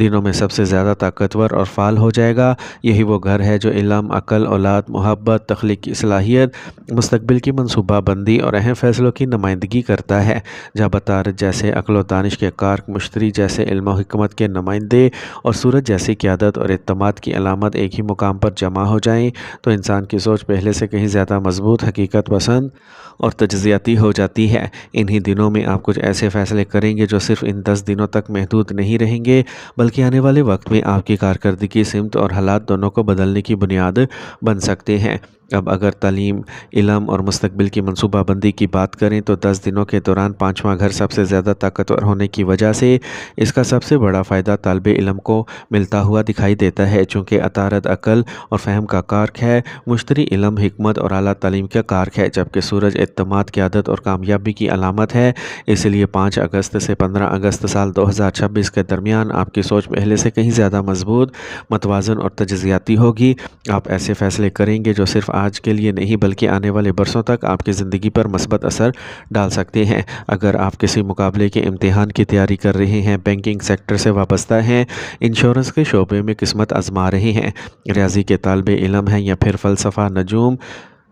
دنوں میں سب سے زیادہ طاقتور اور فعال ہو جائے گا۔ یہی وہ گھر ہے جو علم، عقل، اولاد، محبت، تخلیقی صلاحیت، مستقبل کی منصوبہ بندی اور اہم فیصلوں کی نمائندگی کرتا ہے۔ جب عطارد جیسے عقل و دانش کے کارک، مشتری جیسے علم و حکمت کے نمائندے اور سورج جیسی قیادت اور اعتماد کی علامت ایک ہی مقام پر جمع ہو جائیں تو انسان کی سوچ پہلے سے کہیں زیادہ مضبوط، حقیقت پسند اور تجزیاتی ہو جاتی ہے۔ انہی دنوں میں آپ کچھ ایسے فیصلے کریں گے جو صرف ان 10 دنوں تک محدود نہیں رہیں گے، بلکہ آنے والے وقت میں آپ کی کارکردگی، سمت اور حالات دونوں کو بدلنے کی بنیاد بن سکتے ہیں۔ اب اگر تعلیم، علم اور مستقبل کی منصوبہ بندی کی بات کریں تو 10 دنوں کے دوران 5واں گھر سب سے زیادہ طاقتور ہونے کی وجہ سے اس کا سب سے بڑا فائدہ طالب علم کو ملتا ہوا دکھائی دیتا ہے۔ چونکہ عطارد عقل اور فہم کا کارک ہے، مشتری علم، حکمت اور اعلیٰ تعلیم کا کارک ہے، جبکہ سورج اعتماد، قیادت اور کامیابی کی علامت ہے۔ اس لیے 5 اگست سے 15 اگست سال 2026 کے درمیان آپ کی سوچ پہلے سے کہیں زیادہ مضبوط، متوازن اور تجزیاتی ہوگی۔ آپ ایسے فیصلے کریں گے جو صرف آج کے لیے نہیں بلکہ آنے والے برسوں تک آپ کی زندگی پر مثبت اثر ڈال سکتے ہیں۔ اگر آپ کسی مقابلے کے امتحان کی تیاری کر رہے ہیں، بینکنگ سیکٹر سے وابستہ ہیں، انشورنس کے شعبے میں قسمت آزما رہے ہیں، ریاضی کے طالب علم ہیں یا پھر فلسفہ، نجوم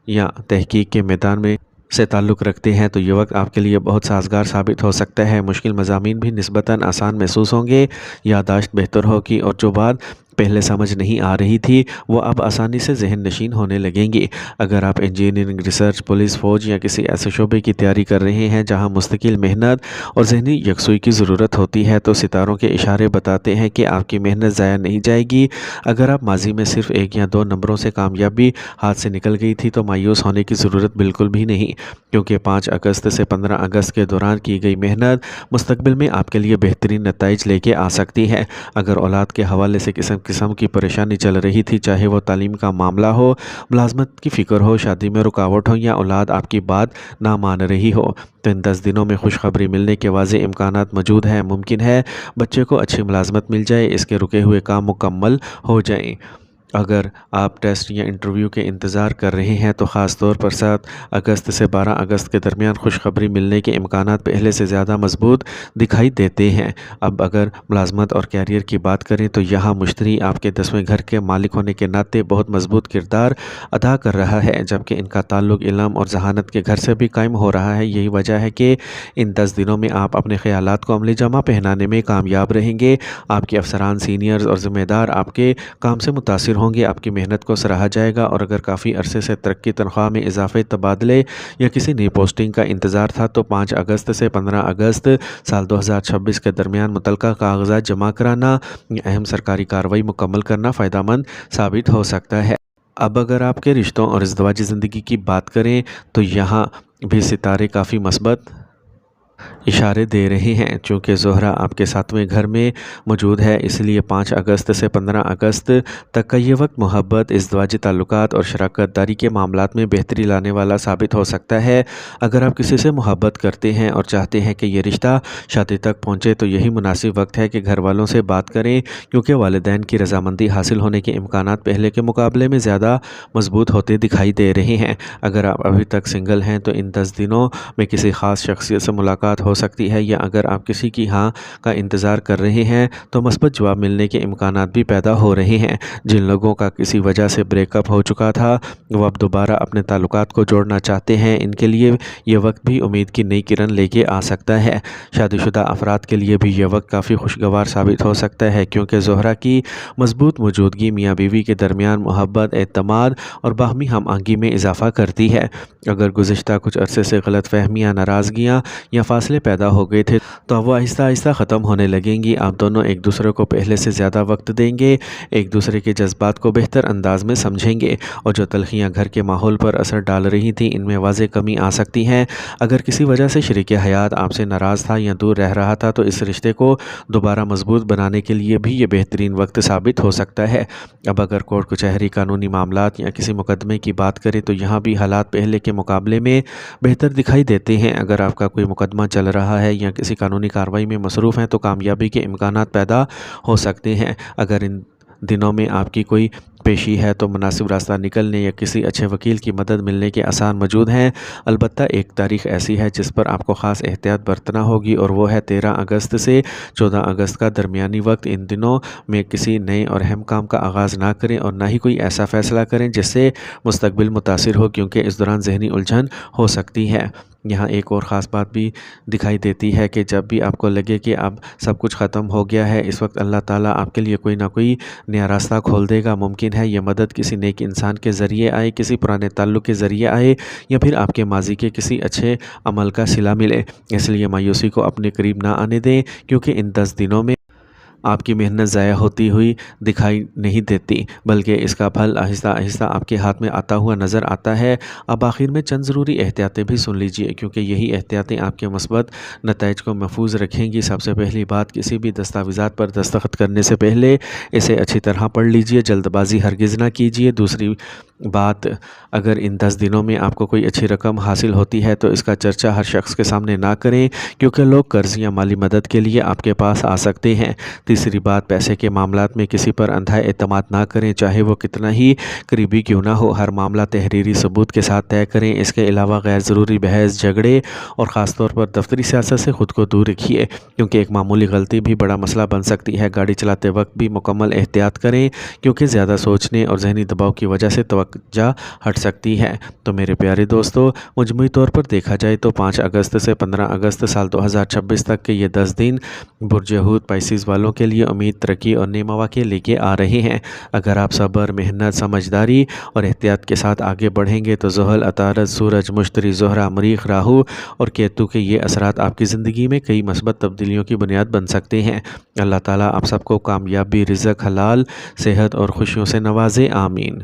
یا تحقیق کے میدان میں سے تعلق رکھتے ہیں تو یہ وقت آپ کے لیے بہت سازگار ثابت ہو سکتا ہے۔ مشکل مضامین بھی نسبتاً آسان محسوس ہوں گے، یادداشت بہتر ہوگی اور جو بات پہلے سمجھ نہیں آ رہی تھی وہ اب آسانی سے ذہن نشین ہونے لگیں گی۔ اگر آپ انجینئرنگ، ریسرچ، پولیس، فوج یا کسی ایسے شعبے کی تیاری کر رہے ہیں جہاں مستقل محنت اور ذہنی یکسوئی کی ضرورت ہوتی ہے تو ستاروں کے اشارے بتاتے ہیں کہ آپ کی محنت ضائع نہیں جائے گی۔ اگر آپ ماضی میں صرف 1 یا 2 نمبروں سے کامیابی ہاتھ سے نکل گئی تھی تو مایوس ہونے کی ضرورت بالکل بھی نہیں، کیونکہ 5 اگست سے 15 اگست کے دوران کی گئی محنت مستقبل میں آپ کے لیے بہترین نتائج لے کے آ سکتی ہے۔ اگر اولاد کے حوالے سے قسم کی پریشانی چل رہی تھی، چاہے وہ تعلیم کا معاملہ ہو، ملازمت کی فکر ہو، شادی میں رکاوٹ ہو یا اولاد آپ کی بات نہ مان رہی ہو، تو ان 10 دنوں میں خوشخبری ملنے کے واضح امکانات موجود ہیں۔ ممکن ہے بچے کو اچھی ملازمت مل جائے، اس کے رکے ہوئے کام مکمل ہو جائیں۔ اگر آپ ٹیسٹ یا انٹرویو کے انتظار کر رہے ہیں تو خاص طور پر 7 اگست سے 12 اگست کے درمیان خوشخبری ملنے کے امکانات پہلے سے زیادہ مضبوط دکھائی دیتے ہیں۔ اب اگر ملازمت اور کیریئر کی بات کریں تو یہاں مشتری آپ کے 10ویں گھر کے مالک ہونے کے ناطے بہت مضبوط کردار ادا کر رہا ہے، جبکہ ان کا تعلق علم اور ذہانت کے گھر سے بھی قائم ہو رہا ہے۔ یہی وجہ ہے کہ ان 10 دنوں میں آپ اپنے خیالات کو عملی جامہ پہنانے میں کامیاب رہیں گے۔ آپ کے افسران، سینئرز اور ذمہ دار آپ کے کام سے متاثر ہوں گے، آپ کی محنت کو سراہا جائے گا، اور اگر کافی عرصے سے ترقی، تنخواہ میں اضافے، تبادلے یا کسی نئی پوسٹنگ کا انتظار تھا تو 5 اگست سے 15 اگست سال 2026 کے درمیان متعلقہ کاغذات جمع کرانا یا اہم سرکاری کارروائی مکمل کرنا فائدہ مند ثابت ہو سکتا ہے۔ اب اگر آپ کے رشتوں اور ازدواجی زندگی کی بات کریں تو یہاں بھی ستارے کافی مثبت اشارے دے رہے ہیں۔ چونکہ زہرہ آپ کے 7ویں گھر میں موجود ہے، اس لیے 5 اگست سے 15 اگست تک کا یہ وقت محبت، ازدواجی تعلقات اور شراکت داری کے معاملات میں بہتری لانے والا ثابت ہو سکتا ہے۔ اگر آپ کسی سے محبت کرتے ہیں اور چاہتے ہیں کہ یہ رشتہ شادی تک پہنچے تو یہی مناسب وقت ہے کہ گھر والوں سے بات کریں، کیونکہ والدین کی رضامندی حاصل ہونے کے امکانات پہلے کے مقابلے میں زیادہ مضبوط ہوتے دکھائی دے رہے ہیں۔ اگر آپ ابھی تک سنگل ہیں تو ان 10 دنوں میں کسی خاص شخصیت سے ملاقات ہو سکتی ہے، یا اگر آپ کسی کی ہاں کا انتظار کر رہے ہیں تو مثبت جواب ملنے کے امکانات بھی پیدا ہو رہے ہیں۔ جن لوگوں کا کسی وجہ سے بریک اپ ہو چکا تھا وہ اب دوبارہ اپنے تعلقات کو جوڑنا چاہتے ہیں، ان کے لیے یہ وقت بھی امید کی نئی کرن لے کے آ سکتا ہے۔ شادی شدہ افراد کے لیے بھی یہ وقت کافی خوشگوار ثابت ہو سکتا ہے، کیونکہ زہرہ کی مضبوط موجودگی میاں بیوی کے درمیان محبت، اعتماد اور باہمی ہم آہنگی میں اضافہ کرتی ہے۔ اگر گزشتہ کچھ عرصے سے غلط فہمیاں، ناراضگیاں یا فاصلے پیدا ہو گئے تھے تو اب وہ آہستہ آہستہ ختم ہونے لگیں گی۔ آپ دونوں ایک دوسرے کو پہلے سے زیادہ وقت دیں گے، ایک دوسرے کے جذبات کو بہتر انداز میں سمجھیں گے، اور جو تلخیاں گھر کے ماحول پر اثر ڈال رہی تھیں ان میں واضح کمی آ سکتی ہے۔ اگر کسی وجہ سے شریک حیات آپ سے ناراض تھا یا دور رہ رہا تھا تو اس رشتے کو دوبارہ مضبوط بنانے کے لیے بھی یہ بہترین وقت ثابت ہو سکتا ہے۔ اب اگر کورٹ کچہری، قانونی معاملات یا کسی مقدمے کی بات کریں تو یہاں بھی حالات پہلے کے مقابلے میں بہتر دکھائی دیتے ہیں۔ اگر آپ کا کوئی مقدمہ چل رہا ہے یا کسی قانونی کارروائی میں مصروف ہیں تو کامیابی کے امکانات پیدا ہو سکتے ہیں۔ اگر ان دنوں میں آپ کی کوئی پیشی ہے تو مناسب راستہ نکلنے یا کسی اچھے وکیل کی مدد ملنے کے آسار موجود ہیں۔ البتہ ایک تاریخ ایسی ہے جس پر آپ کو خاص احتیاط برتنا ہوگی، اور وہ ہے 13 اگست سے 14 اگست کا درمیانی وقت۔ ان دنوں میں کسی نئے اور اہم کام کا آغاز نہ کریں اور نہ ہی کوئی ایسا فیصلہ کریں جس سے مستقبل متاثر ہو، کیونکہ اس دوران ذہنی الجھن ہو سکتی ہے۔ یہاں ایک اور خاص بات بھی دکھائی دیتی ہے کہ جب بھی آپ کو لگے کہ اب سب کچھ ختم ہو گیا ہے، اس وقت اللہ تعالیٰ آپ کے لیے کوئی نہ کوئی نیا راستہ کھول دے گا۔ ممکن ہے یہ مدد کسی نیک انسان کے ذریعے آئے، کسی پرانے تعلق کے ذریعے آئے، یا پھر آپ کے ماضی کے کسی اچھے عمل کا صلہ ملے۔ اس لیے مایوسی کو اپنے قریب نہ آنے دیں، کیونکہ ان 10 دنوں میں آپ کی محنت ضائع ہوتی ہوئی دکھائی نہیں دیتی، بلکہ اس کا پھل آہستہ آہستہ آپ کے ہاتھ میں آتا ہوا نظر آتا ہے۔ اب آخر میں چند ضروری احتیاطیں بھی سن لیجئے، کیونکہ یہی احتیاطیں آپ کے مثبت نتائج کو محفوظ رکھیں گی۔ سب سے پہلی بات، کسی بھی دستاویزات پر دستخط کرنے سے پہلے اسے اچھی طرح پڑھ لیجئے، جلد بازی ہرگز نہ کیجئے۔ دوسری بات، اگر ان 10 دنوں میں آپ کو کوئی اچھی رقم حاصل ہوتی ہے تو اس کا چرچہ ہر شخص کے سامنے نہ کریں، کیونکہ لوگ قرض یا مالی مدد کے لیے آپ کے پاس آ سکتے ہیں۔ تیسری بات، پیسے کے معاملات میں کسی پر اندھا اعتماد نہ کریں، چاہے وہ کتنا ہی قریبی کیوں نہ ہو۔ ہر معاملہ تحریری ثبوت کے ساتھ طے کریں۔ اس کے علاوہ غیر ضروری بحث، جھگڑے اور خاص طور پر دفتری سیاست سے خود کو دور رکھیے، کیونکہ ایک معمولی غلطی بھی بڑا مسئلہ بن سکتی ہے۔ گاڑی چلاتے وقت بھی مکمل احتیاط کریں، کیونکہ زیادہ سوچنے اور ذہنی دباؤ کی وجہ سے توجہ ہٹ سکتی ہے۔ تو میرے پیارے دوستو، مجموعی طور پر دیکھا جائے تو 5 اگست سے 15 اگست سال 2026 تک کے یہ 10 دن برج حوت پائسیز والوں کے لیے امید، ترقی اور نئے مواقع لے کے آ رہے ہیں۔ اگر آپ صبر، محنت، سمجھداری اور احتیاط کے ساتھ آگے بڑھیں گے تو زحل، عطارد، سورج، مشتری، زہرہ، مریخ، راہو اور کیتو کے یہ اثرات آپ کی زندگی میں کئی مثبت تبدیلیوں کی بنیاد بن سکتے ہیں۔ اللہ تعالیٰ آپ سب کو کامیابی، رزق، حلال، صحت اور خوشیوں سے نوازے، آمین۔